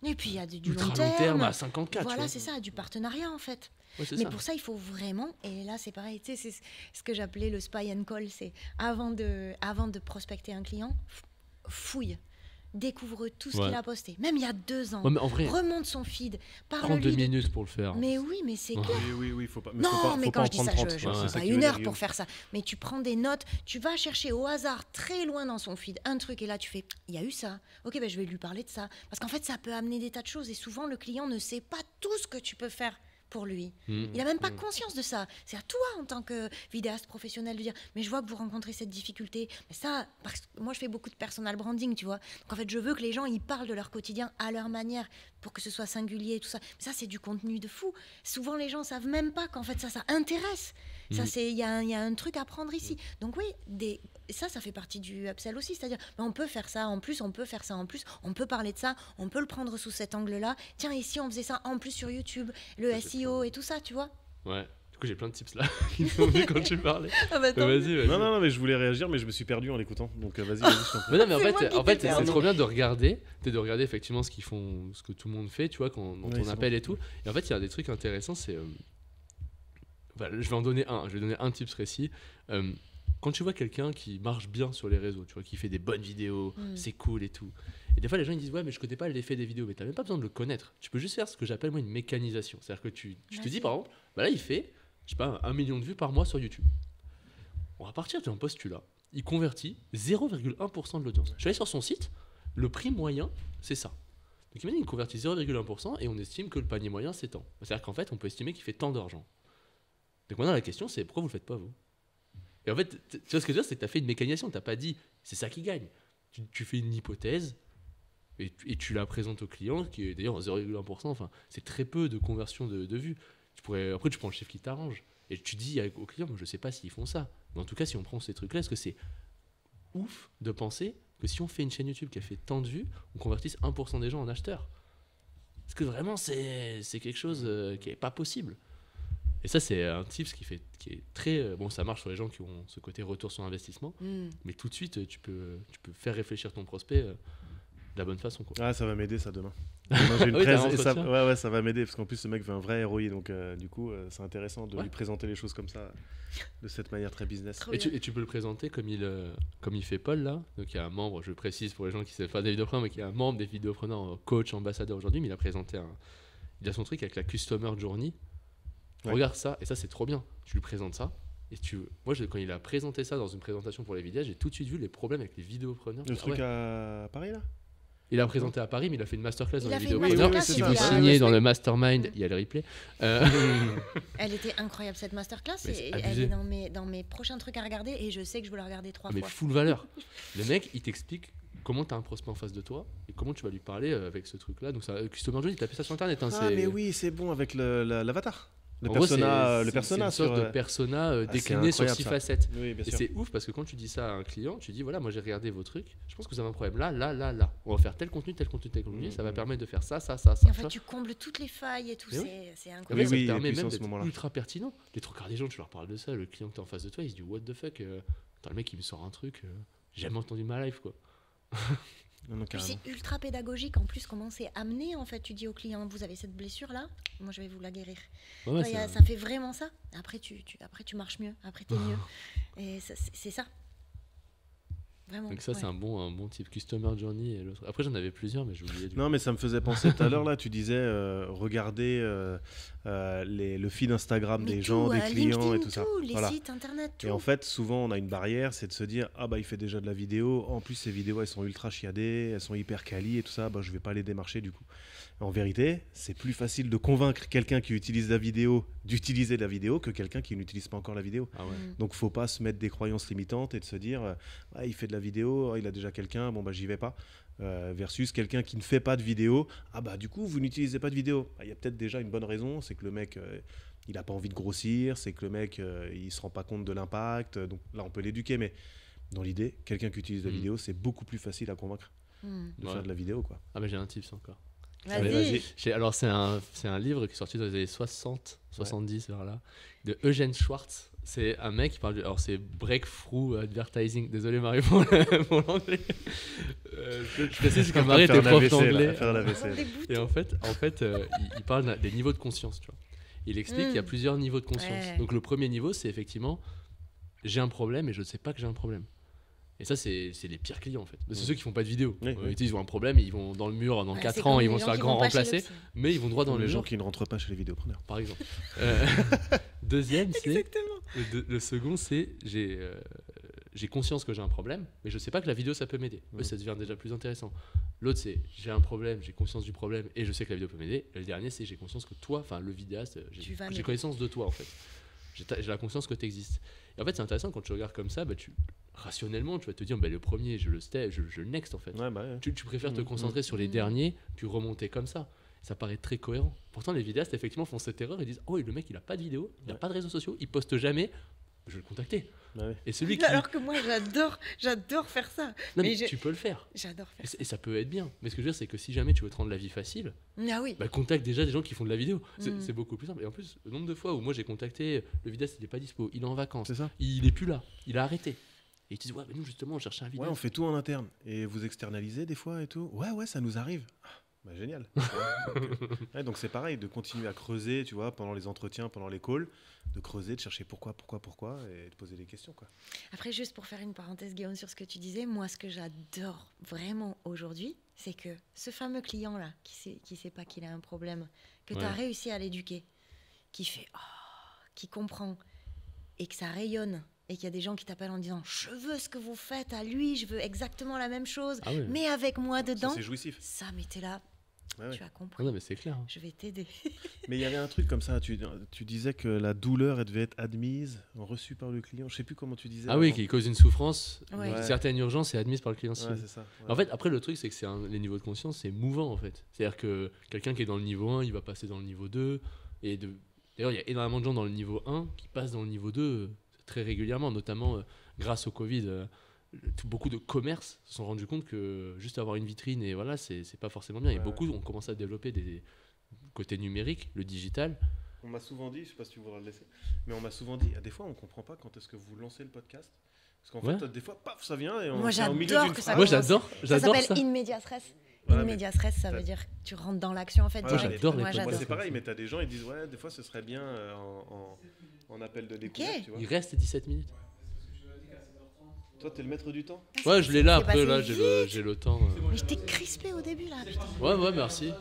et puis il y a du ultra long terme à 54. Voilà, c'est ça, du partenariat en fait. Mais pour ça, il faut vraiment, et là c'est pareil, tu sais, c'est ce que j'appelais le spy and call, c'est avant de prospecter un client, fouille. Découvre tout ce qu'il a posté, même il y a 2 ans. En vrai, remonte son feed, prends 2 minutes pour le faire. Mais oui, mais c'est clair. Oui, faut pas. Mais quand je dis ça, je ne pas pas 1 heure pour faire ça. Mais tu prends des notes, tu vas chercher au hasard très loin dans son feed un truc et là tu fais, il y a eu ça. Ok, je vais lui parler de ça parce qu'en fait ça peut amener des tas de choses et souvent le client ne sait pas tout ce que tu peux faire pour lui. Il n'a même pas conscience de ça. C'est à toi, en tant que vidéaste professionnel, de dire mais je vois que vous rencontrez cette difficulté. Mais ça, parce que moi, je fais beaucoup de personal branding, tu vois. Donc, en fait, je veux que les gens, ils parlent de leur quotidien à leur manière pour que ce soit singulier et tout ça. Mais ça, c'est du contenu de fou. Souvent, les gens ne savent même pas qu'en fait, ça intéresse. Il y a un truc à prendre ici. Donc oui, ça fait partie du upsell aussi. C'est-à-dire, on peut faire ça en plus, on peut faire ça en plus, on peut parler de ça, on peut le prendre sous cet angle-là. Tiens, et si on faisait ça en plus sur YouTube, le SEO et tout ça, tu vois. Ouais. Du coup, j'ai plein de tips là qui sont venus quand tu parlais. Vas-y. Non, mais je voulais réagir, mais je me suis perdu en l'écoutant. Donc vas-y, je t'en prie. Non, mais en fait c'est trop bien de regarder effectivement ce qu'ils font, ce que tout le monde fait, tu vois, quand on appelle et tout. Et en fait, il y a des trucs intéressants, c'est... je vais en donner un. Je vais donner un tips précis. Quand tu vois quelqu'un qui marche bien sur les réseaux, tu vois, qui fait des bonnes vidéos, c'est cool et tout. Et des fois, les gens ils disent ouais, mais je connais pas l'effet des vidéos. Mais t'as même pas besoin de le connaître. Tu peux juste faire ce que j'appelle moi une mécanisation. C'est-à-dire que tu te dis par exemple, là il fait, je sais pas, 1 million de vues par mois sur YouTube. On va partir d'un postulat. Il convertit 0,1% de l'audience. Je suis allé sur son site. Le prix moyen, c'est ça. Donc imagine, il convertit 0,1% et on estime que le panier moyen c'est tant. C'est-à-dire qu'en fait, on peut estimer qu'il fait tant d'argent. Donc maintenant la question c'est pourquoi vous le faites pas vous? Et en fait, tu vois ce que je veux dire, c'est que tu as fait une mécanisation, tu n'as pas dit c'est ça qui gagne. Tu fais une hypothèse et tu la présentes au client, qui est d'ailleurs 0,1%, enfin, c'est très peu de conversion de vues. Après, tu prends le chiffre qui t'arrange et tu dis au client, je ne sais pas s'ils font ça. Mais en tout cas, si on prend ces trucs-là, est-ce que c'est ouf de penser que si on fait une chaîne YouTube qui a fait tant de vues, on convertisse 1% des gens en acheteurs? Est-ce que vraiment c'est quelque chose qui n'est pas possible? Et ça, c'est un tips qui est très... Bon, ça marche sur les gens qui ont ce côté retour sur investissement, mais tout de suite, tu peux faire réfléchir ton prospect de la bonne façon, quoi. Ah, ça va m'aider, ça, demain. Demain j'ai une presse et ça va m'aider, parce qu'en plus, ce mec veut un vrai ROI, donc du coup, c'est intéressant de lui présenter les choses comme ça, de cette manière très business. Et tu peux le présenter comme il fait Paul, là. Donc, il y a un membre, je le précise pour les gens qui ne savent pas des vidéopreneurs, mais qui est un membre des vidéopreneurs, coach, ambassadeur aujourd'hui, mais il a présenté il a son truc avec la Customer Journey. Ouais. Regarde ça, et ça c'est trop bien. Tu lui présentes ça, et moi quand il a présenté ça dans une présentation pour les vidéos, j'ai tout de suite vu les problèmes avec les vidéopreneurs. Le truc à Paris là? Il a présenté à Paris, mais il a fait une masterclass dans les vidéopreneurs. Si vous signez dans le mastermind, il y a le replay. Elle était incroyable cette masterclass, et elle est dans mes prochains trucs à regarder, et je sais que je veux la regarder 3 fois. Mais full valeur. Le mec, il t'explique comment tu as un prospect en face de toi et comment tu vas lui parler avec ce truc là. Donc ça, Customer Journey, il tapait ça sur internet. Mais oui, c'est bon avec l'avatar. Le persona c'est une sorte de persona décliné sur 6 facettes. Oui, et c'est ouf parce que quand tu dis ça à un client, tu dis voilà, moi j'ai regardé vos trucs, je pense que vous avez un problème là. On va faire tel contenu, ça va permettre de faire ça. Et en fait, tu combles toutes les failles et tout, c'est incroyable. Ça te permet même d'être ultra pertinent. Les 3 quarts des gens, tu leur parles de ça, le client qui est en face de toi, il se dit what the fuck, le mec il me sort un truc, j'ai jamais entendu de ma life, quoi. C'est ultra pédagogique en plus comment c'est amené en fait. Tu dis au client vous avez cette blessure là, moi je vais vous la guérir. Ça fait vraiment ça. Après tu marches mieux, après t'es mieux. Et c'est ça. Vraiment. Donc ça c'est un bon type Customer Journey et l'autre. Après j'en avais plusieurs mais j'ai oublié. Non mais ça me faisait penser tout à l'heure là, tu disais regardez le feed Instagram des gens, des clients et tout ça. Les sites internet, tout. Et en fait souvent on a une barrière, c'est de se dire ah bah il fait déjà de la vidéo, en plus ces vidéos elles sont ultra chiadées, elles sont hyper quali et tout ça, bah je vais pas les démarcher du coup. En vérité, c'est plus facile de convaincre quelqu'un qui utilise la vidéo d'utiliser la vidéo que quelqu'un qui n'utilise pas encore la vidéo. Ah ouais. Donc, faut pas se mettre des croyances limitantes et de se dire il fait de la vidéo, il a déjà quelqu'un, bon bah j'y vais pas. Versus quelqu'un qui ne fait pas de vidéo, ah bah du coup vous n'utilisez pas de vidéo. Il y a peut-être déjà une bonne raison, c'est que le mec il n'a pas envie de grossir, c'est que le mec il se rend pas compte de l'impact. Donc là on peut l'éduquer, mais dans l'idée, quelqu'un qui utilise la vidéo, c'est beaucoup plus facile à convaincre de faire de la vidéo, quoi. Ah mais j'ai un tips encore. Vas-y. Alors c'est un livre qui est sorti dans les années 60, 70 vers là, de Eugène Schwartz. C'est un mec qui parle alors c'est Breakthrough Advertising. Désolé Marie pour l'anglais. Je précise que Marie était prof d'anglais. Et en fait il parle des niveaux de conscience, tu vois. Il explique qu'il y a plusieurs niveaux de conscience. Ouais. Donc le premier niveau c'est effectivement j'ai un problème et je ne sais pas que j'ai un problème. Et ça, c'est les pires clients en fait. C'est ceux qui font pas de vidéo. Ils ont un problème, ils vont dans le mur dans 4 ans, ils vont se faire grand remplacer, mais ils vont droit dans le mur. Les gens qui ne rentrent pas chez les vidéopreneurs. Par exemple. Deuxième, c'est. Le second, c'est j'ai conscience que j'ai un problème, mais je sais pas que la vidéo ça peut m'aider. Ça devient déjà plus intéressant. L'autre, c'est j'ai un problème, j'ai conscience du problème et je sais que la vidéo peut m'aider. Et le dernier, c'est j'ai conscience que toi, enfin le vidéaste, j'ai connaissance de toi en fait. J'ai la conscience que tu existes. Et en fait, c'est intéressant quand tu regardes comme ça, rationnellement, tu vas te dire le premier, je le next en fait. Ouais, bah ouais. Tu préfères te concentrer sur les derniers, puis remonter comme ça. Ça paraît très cohérent. Pourtant, les vidéastes, effectivement, font cette erreur. Ils disent oh, le mec, il a pas de vidéo, il a pas de réseaux sociaux, il poste jamais. Je vais le contacter. Ouais. Et celui qui... Alors que moi, j'adore faire ça. Non, mais tu peux le faire. J'adore faire ça. Et ça peut être bien. Mais ce que je veux dire, c'est que si jamais tu veux te rendre la vie facile, contacte déjà des gens qui font de la vidéo. C'est beaucoup plus simple. Et en plus, le nombre de fois où moi j'ai contacté le vidéaste, il n'est pas dispo, il est en vacances, c'est ça. Il est plus là, il a arrêté. Et ils te disent ouais, mais nous justement, on cherchait un vidéaste. Ouais, on fait tout en interne. Et vous externalisez des fois et tout. Ouais, ça nous arrive. Bah, génial. Donc c'est pareil, de continuer à creuser, tu vois, pendant les entretiens, pendant les calls, de creuser, de chercher pourquoi, et de poser des questions, quoi. Après, juste pour faire une parenthèse, Guillaume, sur ce que tu disais, moi, ce que j'adore vraiment aujourd'hui, c'est que ce fameux client-là, qui sait pas qu'il a un problème, que tu as réussi à l'éduquer, qui comprend, et que ça rayonne, et qu'il y a des gens qui t'appellent en disant « Je veux ce que vous faites à lui, je veux exactement la même chose, mais avec moi dedans. » Ça, c'est jouissif. Ça, mais t'es là. Tu as compris. Non, mais c'est clair. Je vais t'aider. Mais il y avait un truc comme ça, tu disais que la douleur, elle devait être admise, reçue par le client. Je sais plus comment tu disais. Ah oui, qui cause une souffrance, une certaine urgence et admise par le client. Ouais, c'est ça. Ouais. En fait, après, le truc, c'est que les niveaux de conscience, c'est mouvant, en fait. C'est-à-dire que quelqu'un qui est dans le niveau 1, il va passer dans le niveau 2. D'ailleurs, il y a énormément de gens dans le niveau 1 qui passent dans le niveau 2 très régulièrement, notamment grâce au Covid. Beaucoup de commerces se sont rendus compte que juste avoir une vitrine et voilà, c'est pas forcément bien. Et beaucoup ont commencé à développer des côtés numériques, le digital. On m'a souvent dit, je sais pas si tu voudras le laisser, mais on m'a souvent dit, des fois on comprend pas quand est-ce que vous lancez le podcast. Parce qu'en fait, des fois, paf, ça vient et on est au milieu d'une phrase. Moi j'adore ça. Ça s'appelle in medias res. In medias res, ça veut dire que tu rentres dans l'action en fait. Moi j'adore les podcasts. Moi c'est pareil, mais t'as des gens, ils disent des fois ce serait bien en appel de découverte. Tu vois. Il reste 17 minutes. Toi, t'es le maître du temps. Ouais, je l'ai là, après, là, j'ai le temps. Mais je t'ai crispé au début, là. Putain. Ouais, merci.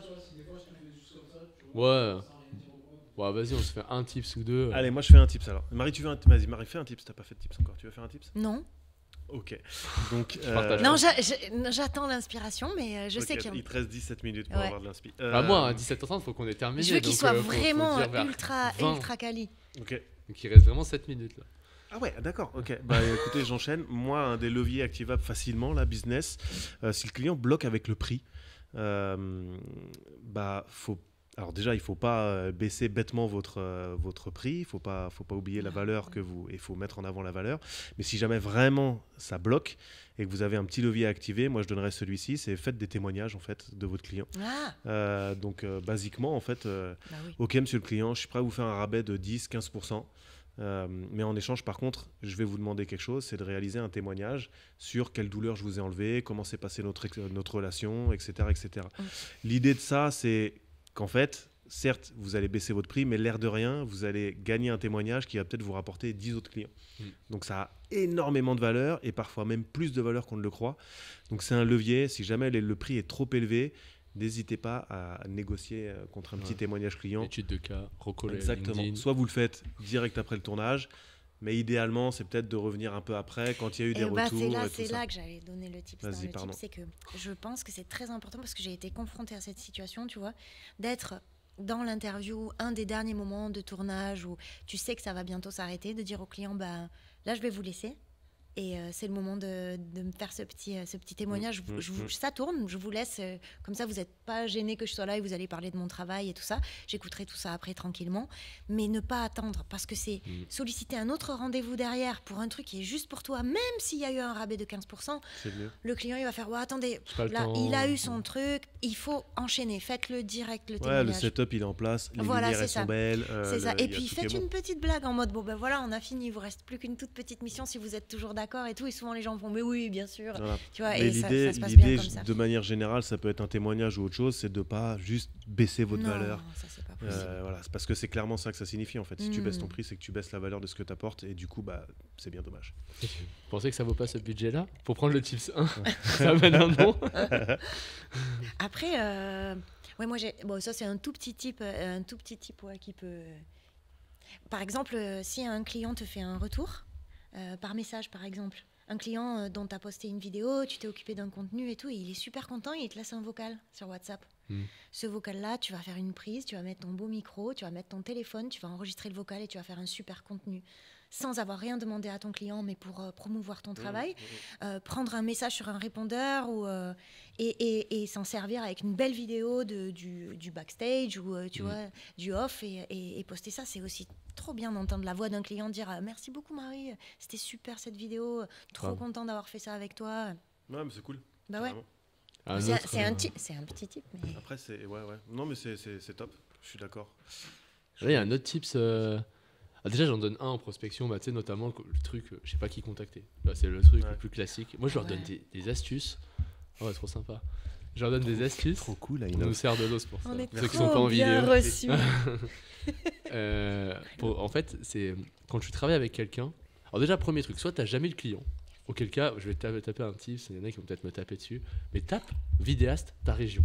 Ouais, vas-y, on se fait un tips ou deux. Allez, moi, je fais un tips, alors. Marie, tu veux un tips? Vas-y, Marie, fais un tips. T'as pas fait de tips encore. Tu veux faire un tips? Non. Ok. Donc, non, j'attends l'inspiration, mais je sais qu'il te reste 17 minutes pour avoir de l'inspi. Moi, à 17h30, il faut qu'on ait terminé. Je veux qu'il soit vraiment ultra quali. Ok. Donc, il reste vraiment 7 minutes, là. Ah ouais, d'accord, ok. Bah écoutez, j'enchaîne. Moi, un des leviers activables facilement, la business, si le client bloque avec le prix, alors déjà, il faut pas baisser bêtement votre prix, il faut pas oublier la valeur il faut mettre en avant la valeur. Mais si jamais vraiment ça bloque et que vous avez un petit levier à activer, moi je donnerais celui-ci, c'est faites des témoignages en fait de votre client. Donc basiquement en fait, ok monsieur le client, je suis prêt à vous faire un rabais de 10-15%. Mais en échange, par contre, je vais vous demander quelque chose, c'est de réaliser un témoignage sur quelle douleur je vous ai enlevé, comment s'est passée notre relation, etc. etc. L'idée de ça, c'est qu'en fait, certes, vous allez baisser votre prix, mais l'air de rien, vous allez gagner un témoignage qui va peut-être vous rapporter 10 autres clients. Donc ça a énormément de valeur et parfois même plus de valeur qu'on ne le croit. Donc c'est un levier, si jamais le prix est trop élevé, n'hésitez pas à négocier contre un petit témoignage client. Étude de cas, recoller. Exactement. LinkedIn. Soit vous le faites direct après le tournage, mais idéalement, c'est peut-être de revenir un peu après quand il y a eu des retours. C'est là que j'allais donner le tips. Vas-y, le tip, c'est que je pense que c'est très important parce que j'ai été confrontée à cette situation, tu vois, d'être dans l'interview, un des derniers moments de tournage où tu sais que ça va bientôt s'arrêter, de dire au client, là, je vais vous laisser. Et c'est le moment de me faire ce petit témoignage. Ça tourne, je vous laisse. Comme ça, vous n'êtes pas gêné que je sois là et vous allez parler de mon travail et tout ça. J'écouterai tout ça après tranquillement. Mais ne pas attendre, parce que c'est solliciter un autre rendez-vous derrière pour un truc qui est juste pour toi, même s'il y a eu un rabais de 15%. Le client, il va faire, attendez, là, il a eu son truc, il faut enchaîner. Faites-le direct, le témoignage. Le setup, il est en place, les lumières, elles sont belles. C'est ça. Et puis, faites une petite blague en mode, voilà, on a fini, il vous reste plus qu'une toute petite mission si vous êtes toujours d'accord et tout, et souvent les gens font mais oui bien sûr, tu vois, et ça se passe bien comme ça. De manière générale, ça peut être un témoignage ou autre chose, c'est de pas juste baisser votre valeur. Ça, c'est pas possible. C'est parce que c'est clairement ça que ça signifie en fait. Si tu baisses ton prix, c'est que tu baisses la valeur de ce que tu apportes et du coup c'est bien dommage. Vous pensez que ça vaut pas ce budget là pour prendre le tips 1? Ça mène un nom. Après moi ça c'est un tout petit type qui peut, par exemple, si un client te fait un retour par message, par exemple, un client dont tu as posté une vidéo, tu t'es occupé d'un contenu et tout, et il est super content et il te laisse un vocal sur WhatsApp. Ce vocal-là, tu vas faire une prise, tu vas mettre ton beau micro, tu vas mettre ton téléphone, tu vas enregistrer le vocal et tu vas faire un super contenu. Sans avoir rien demandé à ton client, mais pour promouvoir ton travail, prendre un message sur un répondeur et s'en servir avec une belle vidéo du backstage ou tu vois, du off et poster ça. C'est aussi trop bien d'entendre la voix d'un client dire « Merci beaucoup Marie, c'était super cette vidéo, trop content d'avoir fait ça avec toi. » Ouais, mais c'est cool. Bah ouais. C'est un petit tip. Mais... Après, ouais. Non, mais c'est top. Je suis d'accord. Là, il y a un autre tips. Déjà, j'en donne un en prospection, tu sais, notamment le truc, je sais pas qui contacter. Là, c'est le truc le plus classique. Moi, je leur donne des astuces. Oh, trop sympa. Je leur donne des astuces. Trop cool, là. On nous sert de l'os pour ça. On est ceux qui sont pas en bien vidéo. reçus. En fait, c'est quand tu travailles avec quelqu'un. Alors, déjà, premier truc, soit tu n'as jamais le client. Auquel cas, je vais taper un tips. Il y en a qui vont peut-être me taper dessus. Mais tape vidéaste ta région.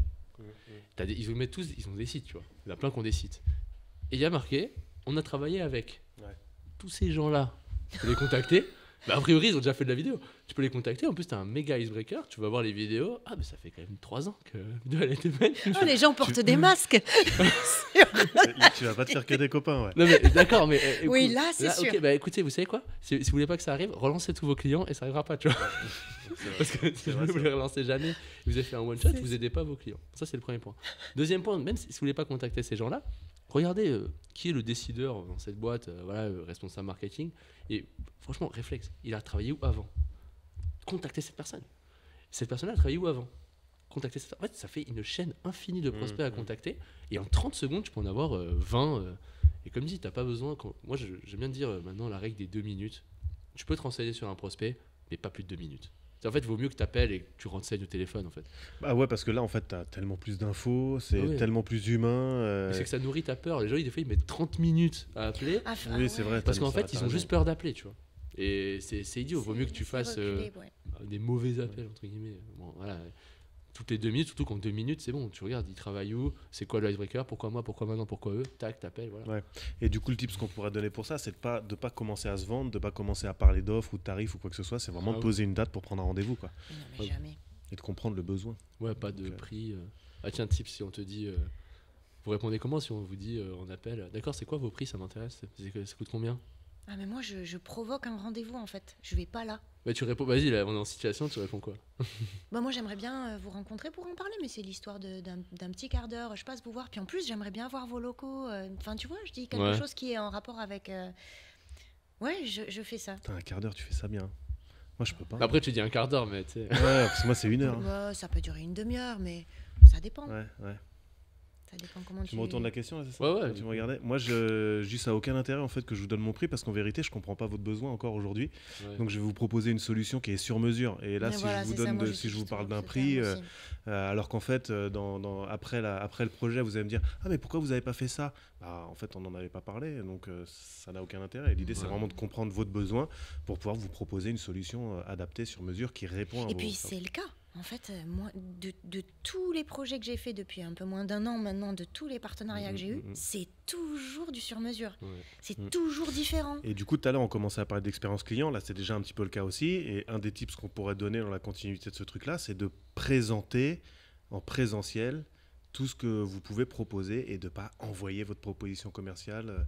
Ils vous mettent tous, ils ont des sites, tu vois. Il y en a plein qui ont des sites. Et il y a marqué, on a travaillé avec tous ces gens-là. Tu peux les contacter. A priori, ils ont déjà fait de la vidéo. Tu peux les contacter. En plus, tu as un méga icebreaker. Tu vas voir les vidéos. Ah, mais ça fait quand même 3 ans que la vidéo elle a été faite. Oh, les gens portent des masques. Là, tu vas pas te faire que des copains, ouais. Non, mais d'accord, mais. Oui, là, c'est sûr. Ok, bah écoutez, vous savez quoi, si vous voulez pas que ça arrive, relancez tous vos clients et ça arrivera pas, tu vois. Parce que si vous les relancez jamais, vous avez fait un one shot, vous aidez pas vos clients. Ça, c'est le premier point. Deuxième point, même si vous voulez pas contacter ces gens-là, regardez qui est le décideur dans cette boîte, responsable marketing. Et franchement, réflexe, il a travaillé où avant? Contactez cette personne. Cette personne-là a travaillé où avant? Contactez cette... En fait, ça fait une chaîne infinie de prospects à contacter. Et en 30 secondes, tu peux en avoir 20. Et comme dit, tu n'as pas besoin... Moi, j'aime bien dire maintenant la règle des 2 minutes. Tu peux te renseigner sur un prospect, mais pas plus de 2 minutes. En fait, il vaut mieux que tu appelles et que tu renseignes au téléphone, en fait. Bah ouais, parce que là, en fait, tu as tellement plus d'infos, c'est tellement plus humain. C'est que ça nourrit ta peur. Les gens, des fois, ils mettent 30 minutes à appeler. Oui, c'est vrai. Parce qu'en fait, ils ont juste peur d'appeler, tu vois. Et c'est idiot. Il vaut mieux que tu fasses des mauvais appels, entre guillemets. Bon, voilà. Toutes les 2 minutes, surtout qu'en 2 minutes, c'est bon. Tu regardes, ils travaillent où, c'est quoi le icebreaker, pourquoi moi, pourquoi maintenant, pourquoi eux, tac, t'appelles, voilà. Ouais. Et du coup, le tip qu'on pourrait donner pour ça, c'est de pas commencer à se vendre, de pas commencer à parler d'offres ou de tarifs ou quoi que ce soit. C'est vraiment de poser une date pour prendre un rendez-vous, quoi. Non, mais jamais. Et de comprendre le besoin. Ouais, pas de prix. Ah tiens, tip, si on te dit... vous répondez comment si on vous dit on appelle? D'accord, c'est quoi vos prix? Ça m'intéresse. Ça coûte combien? Ah mais moi je provoque un rendez-vous en fait. Je vais pas là. Bah tu réponds, vas-y, là on est en situation, tu réponds quoi? Bah moi j'aimerais bien vous rencontrer pour en parler, mais c'est l'histoire d'un petit quart d'heure. Je passe vous voir, puis en plus j'aimerais bien voir vos locaux. Enfin tu vois, je dis quelque chose qui est en rapport avec. Ouais, je fais ça. Putain, un quart d'heure, tu fais ça bien. Moi je peux pas. Après tu dis un quart d'heure, mais tu sais. Ouais, parce que moi c'est 1 heure. Ouais, ça peut durer une demi-heure, mais ça dépend. Ouais. Ça dépend comment tu me retournes la question, là, c'est ça? Ouais. Tu me regardais. Moi, je dis ça n'a aucun intérêt en fait que je vous donne mon prix parce qu'en vérité, je comprends pas votre besoin encore aujourd'hui. Ouais. Donc, je vais vous proposer une solution qui est sur mesure. Et là, si je vous parle d'un prix, alors qu'en fait, après le projet, vous allez me dire ah mais pourquoi vous n'avez pas fait ça? Bah, en fait, on n'en avait pas parlé, donc ça n'a aucun intérêt. Et l'idée, c'est vraiment de comprendre votre besoin pour pouvoir vous proposer une solution adaptée sur mesure qui répond à vos... Et puis, c'est le cas. En fait, moi, de tous les projets que j'ai faits depuis un peu moins d'1 an maintenant, de tous les partenariats que j'ai eus, c'est toujours du sur-mesure. Ouais. C'est toujours différent. Et du coup, tout à l'heure, on commençait à parler d'expérience client. Là, c'est déjà un petit peu le cas aussi. Et un des tips qu'on pourrait donner dans la continuité de ce truc-là, c'est de présenter en présentiel tout ce que vous pouvez proposer et de ne pas envoyer votre proposition commerciale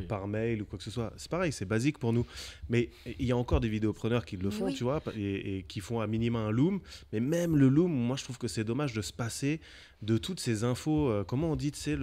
par mail ou quoi que ce soit. C'est pareil, c'est basique pour nous. Mais il y a encore des vidéopreneurs qui le font, tu vois, et qui font à minima un loom. Mais même le loom, moi, je trouve que c'est dommage de se passer de toutes ces infos. Comment on dit, tu sais,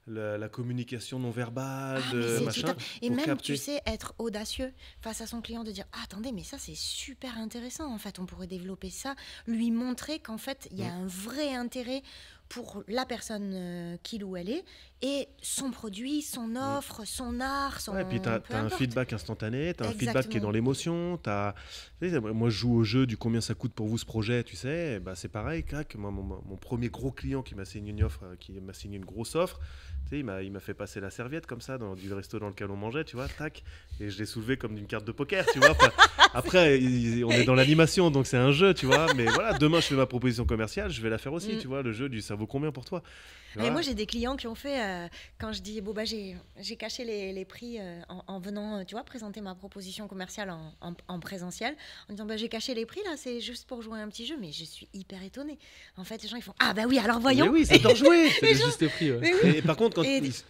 la communication non verbale, machin. Et même, capter. Tu sais, être audacieux face à son client, de dire ah, attendez, mais ça, c'est super intéressant. En fait, on pourrait développer ça, lui montrer qu'en fait, il y a un vrai intérêt pour la personne qu'il ou elle est, et son produit, son offre, son art, son... Ouais, et puis tu as un feedback instantané, tu as un feedback qui est dans l'émotion, moi je joue au jeu du combien ça coûte pour vous ce projet, tu sais, bah, c'est pareil, moi, mon premier gros client qui m'a signé une grosse offre, tu sais, il m'a fait passer la serviette comme ça du resto dans lequel on mangeait, tu vois, tac, et je l'ai soulevé comme d'une carte de poker, tu vois. Après, on est dans l'animation, donc c'est un jeu, tu vois, mais voilà, demain je fais ma proposition commerciale, je vais la faire aussi, tu vois, le jeu du ça vaut vaut combien pour toi? Et moi, j'ai des clients qui ont fait, quand je dis, j'ai caché les prix en venant, tu vois, présenter ma proposition commerciale en présentiel, en disant, j'ai caché les prix, là, c'est juste pour jouer à un petit jeu, mais je suis hyper étonnée. En fait, les gens, ils font, ah bah oui, alors voyons. Mais oui, c'est d'en jouer. C'est le juste prix. Ouais. Mais oui. Et par contre,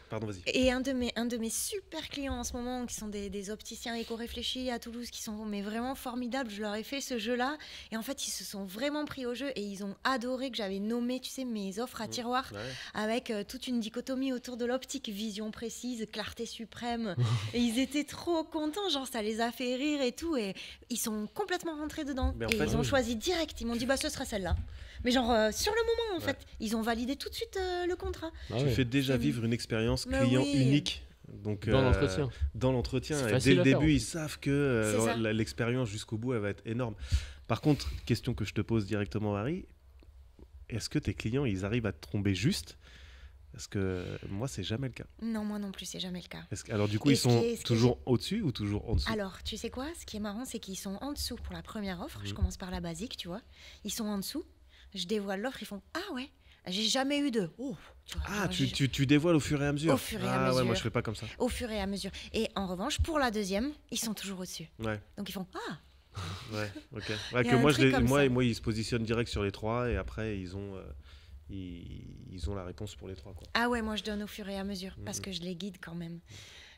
pardon, vas-y. Et un de mes super clients en ce moment, qui sont des opticiens éco-réfléchis à Toulouse, qui sont mais vraiment formidables, je leur ai fait ce jeu-là, et en fait, ils se sont vraiment pris au jeu, et ils ont adoré que j'avais nommé, tu sais, mes offres à tiroir. Ouais. Avec toute une dichotomie autour de l'optique, vision précise, clarté suprême. Et ils étaient trop contents, genre ça les a fait rire et tout. Et ils sont complètement rentrés dedans. Et ils ont choisi direct. Ils m'ont dit, ce sera celle-là. Mais genre sur le moment, en fait. Ils ont validé tout de suite le contrat. Tu fais déjà vivre une expérience client unique. Donc, dans l'entretien. Dans l'entretien. Et dès le début, ils savent que l'expérience jusqu'au bout, elle va être énorme. Par contre, question que je te pose directement, Marie. Est-ce que tes clients, ils arrivent à te tromper juste? Parce que moi, c'est jamais le cas. Non, moi non plus, c'est jamais le cas. Alors du coup, ils sont toujours au-dessus ou toujours en dessous? Alors, tu sais quoi? Ce qui est marrant, c'est qu'ils sont en dessous pour la première offre. Je commence par la basique, tu vois. Ils sont en dessous. Je dévoile l'offre, ils font « Ah ouais, j'ai jamais eu de... » tu vois, tu dévoiles au fur et à mesure? Au fur et à mesure. Ouais, moi, je fais pas comme ça. Au fur et à mesure. Et en revanche, pour la deuxième, ils sont toujours au-dessus. Ouais. Donc, ils font « Ah !» Ouais, ok. Ouais, que moi, ils se positionnent direct sur les trois et après, ils ont la réponse pour les trois, quoi. Ah ouais, moi je donne au fur et à mesure parce que je les guide quand même.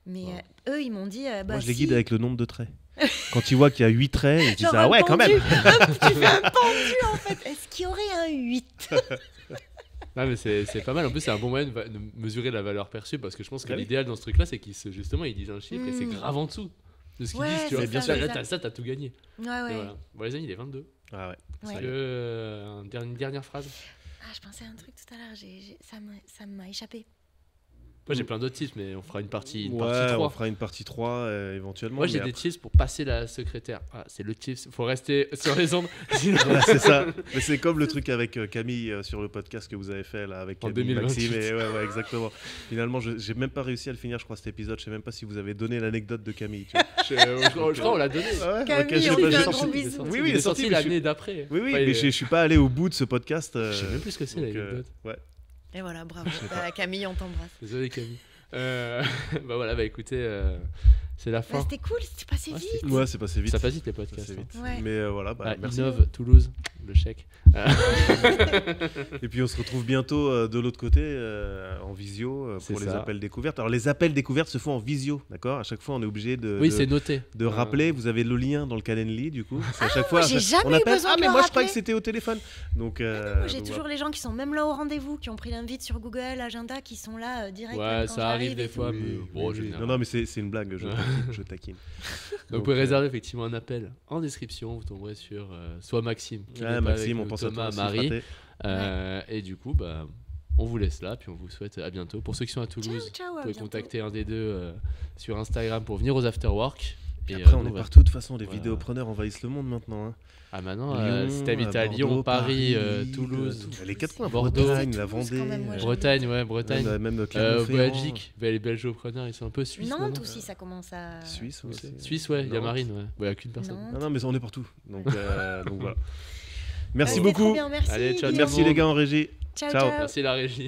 Mais eux, ils m'ont dit... moi, je les guide avec le nombre de traits. Quand ils voient qu'il y a 8 traits, ils disent « Ah ouais, pendu. quand même !» Tu fais un pendu, en fait. Est-ce qu'il y aurait un 8? Non, mais c'est pas mal. En plus, c'est un bon moyen de mesurer la valeur perçue parce que je pense que l'idéal dans ce truc-là, c'est qu'ils ils disent un chiffre et c'est grave en dessous de ce qu'ils disent. Tu vois, bien sûr, là, t'as tout gagné. Ouais. Voilà. Bon, les amis, il est 22. Ah ouais. Est-ce que une dernière phrase? Je pensais à un truc tout à l'heure, ça m'a échappé. Moi j'ai plein d'autres tips, mais on fera une partie 3. On fera une partie 3 éventuellement. Moi j'ai des tips pour passer la secrétaire. C'est le tips, faut rester sur les ondes. C'est ça. Mais c'est comme le truc avec Camille sur le podcast que vous avez fait là avec Camille, Maxime. Et ouais, exactement. Finalement, j'ai même pas réussi à le finir, je crois, cet épisode. Je sais même pas si vous avez donné l'anecdote de Camille. Tu vois. je crois on l'a donné. Camille, on fait un gros bisou. Oui, il est sorti l'année d'après. Oui, mais je suis pas allé au bout de ce podcast. Je sais même plus ce que c'est l'anecdote. Ouais. Et voilà, bravo. Camille, on t'embrasse. Désolé Camille. Voilà, écoutez, c'est la fin. C'était cool, c'était passé vite. Ouais, c'est passé vite. Ça passe vite les podcasts. Ouais. Mais voilà, merci. Innove, Toulouse, le chèque. Et puis on se retrouve bientôt de l'autre côté en visio pour les appels découvertes. Alors les appels découvertes se font en visio, d'accord? À chaque fois, on est obligé c'est noté. De rappeler. Vous avez le lien dans le Calendly, du coup. À chaque fois, j'ai jamais eu besoin de mais le moi rappeler. je croyais que c'était au téléphone. Donc moi, j'ai toujours les gens qui sont même là au rendez-vous, qui ont pris l'invite sur Google Agenda, qui sont là direct. Ouais, ça arrive des fois, mais bon, non, mais c'est une blague. Je taquine. Donc vous pouvez réserver effectivement un appel en description. Vous tomberez sur soit Maxime, Maxime, on pense à Thomas, Marie. Et du coup, on vous laisse là, puis on vous souhaite à bientôt. Pour ceux qui sont à Toulouse, vous pouvez contacter un des deux sur Instagram pour venir aux afterwork. Et après, on est partout. De toute façon, les vidéopreneurs envahissent le monde maintenant. Ah, maintenant, si t'habites à Lyon, Paris, Toulouse, les 4 coins, Bordeaux, Bretagne, la Vendée, Bretagne, même Belgique, les Belgopreneurs, ils sont un peu suisses. Nantes aussi, ça commence à. Suisse, ouais, il y a Marine, ouais. Il n'y a qu'une personne. Non, mais on est partout. Donc voilà. Merci beaucoup. Merci. Allez, ciao. Merci les gars en régie. Ciao. Merci la régie.